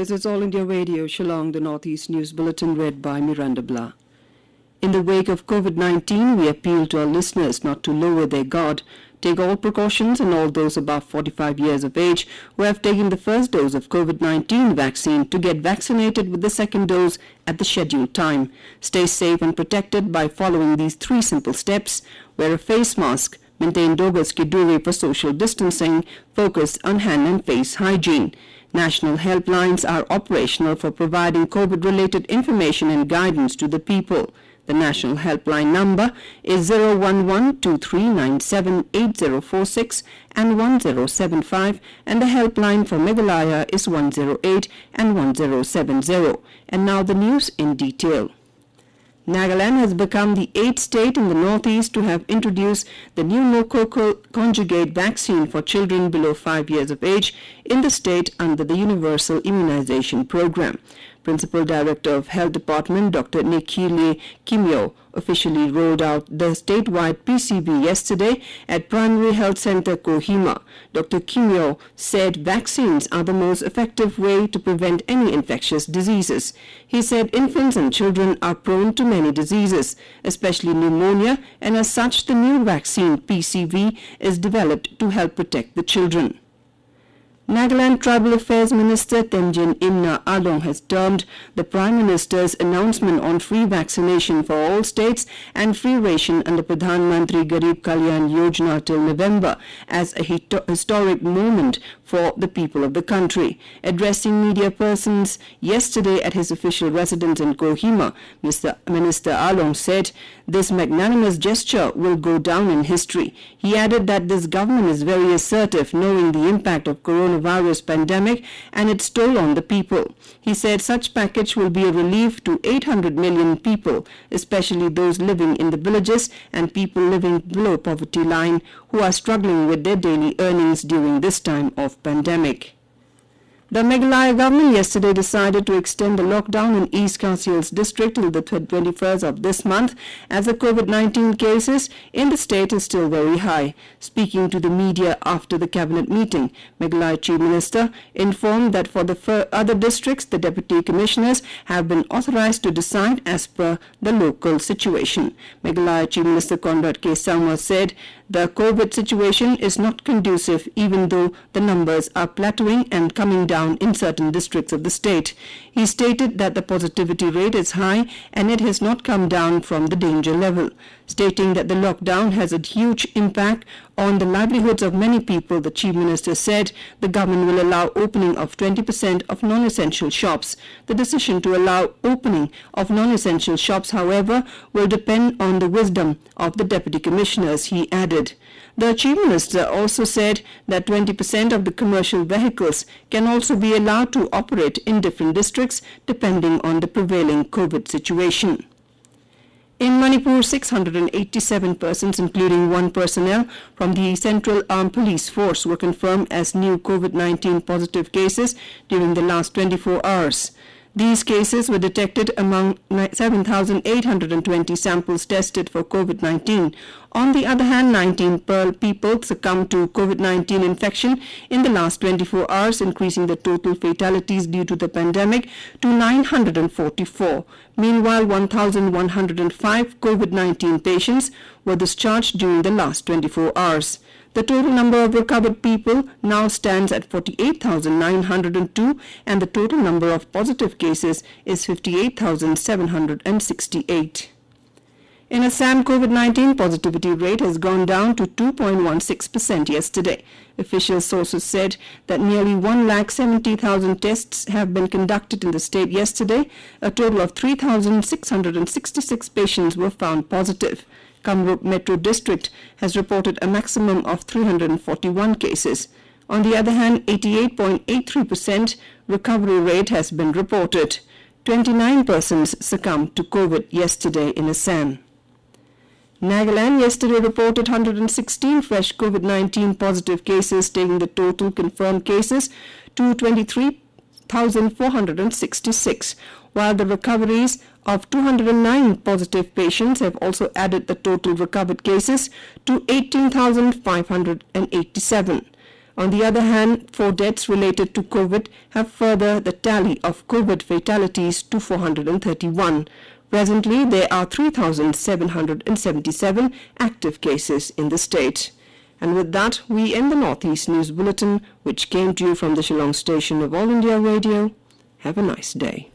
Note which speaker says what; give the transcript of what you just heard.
Speaker 1: This is All India Radio, Shillong, the Northeast News Bulletin read by Miranda Blah. In the wake of COVID-19, we appeal to our listeners not to lower their guard, take all precautions, and all those above 45 years of age who have taken the first dose of COVID-19 vaccine to get vaccinated with the second dose at the scheduled time. Stay safe and protected by following these 3 simple steps. Wear a face mask, maintain 2 gaz ki duri for social distancing, focus on hand and face hygiene. National helplines are operational for providing COVID-related information and guidance to the people. The national helpline number is 011-2397-8046 and 1075, and the helpline for Meghalaya is 108 and 1070. And now the news in detail. Nagaland has become the 8th state in the northeast to have introduced the Pneumococcal Conjugate Vaccine for children below 5 years of age in the state under the Universal Immunization Program. Principal Director of Health Department Dr. Nekile Kimyo officially rolled out the statewide PCV yesterday at Primary Health Center Kohima. Dr. Kimyo said vaccines are the most effective way to prevent any infectious diseases. He said infants and children are prone to many diseases, especially pneumonia, and as such the new vaccine PCV is developed to help protect the children. Nagaland Tribal Affairs Minister Temjen Imna Along has termed the Prime Minister's announcement on free vaccination for all states and free ration under Pradhan Mantri Garib Kalyan Yojana till November as a historic moment for the people of the country. Addressing media persons yesterday at his official residence in Kohima, Minister Along said this magnanimous gesture will go down in history. He added that this government is very assertive, knowing the impact of coronavirus pandemic and its toll on the people. He said such package will be a relief to 800 million people, especially those living in the villages and people living below poverty line who are struggling with their daily earnings during this time of pandemic. The Meghalaya Government yesterday decided to extend the lockdown in East Khasi Hills district till the 21st of this month as the COVID-19 cases in the state is still very high. Speaking to the media after the cabinet meeting, Meghalaya Chief Minister informed that for the other districts, the Deputy Commissioners have been authorized to decide as per the local situation. Meghalaya Chief Minister Conrad K. Sauma said the COVID situation is not conducive even though the numbers are plateauing and coming down in certain districts of the state. He stated that the positivity rate is high and it has not come down from the danger level. Stating that the lockdown has a huge impact on the livelihoods of many people, the Chief Minister said the government will allow opening of 20% of non-essential shops. The decision to allow opening of non-essential shops, however, will depend on the wisdom of the Deputy Commissioners, he added. The Chief Minister also said that 20% of the commercial vehicles can also be allowed to operate in different districts depending on the prevailing COVID situation. In Manipur, 687 persons, including 1 personnel from the Central Armed Police Force, were confirmed as new COVID-19 positive cases during the last 24 hours. These cases were detected among 7,820 samples tested for COVID-19. On the other hand, 19 people succumbed to COVID-19 infection in the last 24 hours, increasing the total fatalities due to the pandemic to 944. Meanwhile, 1,105 COVID-19 patients were discharged during the last 24 hours. The total number of recovered people now stands at 48,902 and the total number of positive cases is 58,768. In Assam, COVID-19 positivity rate has gone down to 2.16% yesterday. Official sources said that nearly 170,000 tests have been conducted in the state yesterday. A total of 3,666 patients were found positive. Kamrup Metro District has reported a maximum of 341 cases. On the other hand, 88.83% recovery rate has been reported. 29 persons succumbed to COVID yesterday in Assam. Nagaland yesterday reported 116 fresh COVID-19 positive cases, taking the total confirmed cases to 23,466, while the recoveries of 209 positive patients have also added the total recovered cases to 18,587. On the other hand, 4 deaths related to COVID have furthered the tally of COVID fatalities to 431. Presently, there are 3,777 active cases in the state. And with that, we end the Northeast News Bulletin, which came to you from the Shillong station of All India Radio. Have a nice day.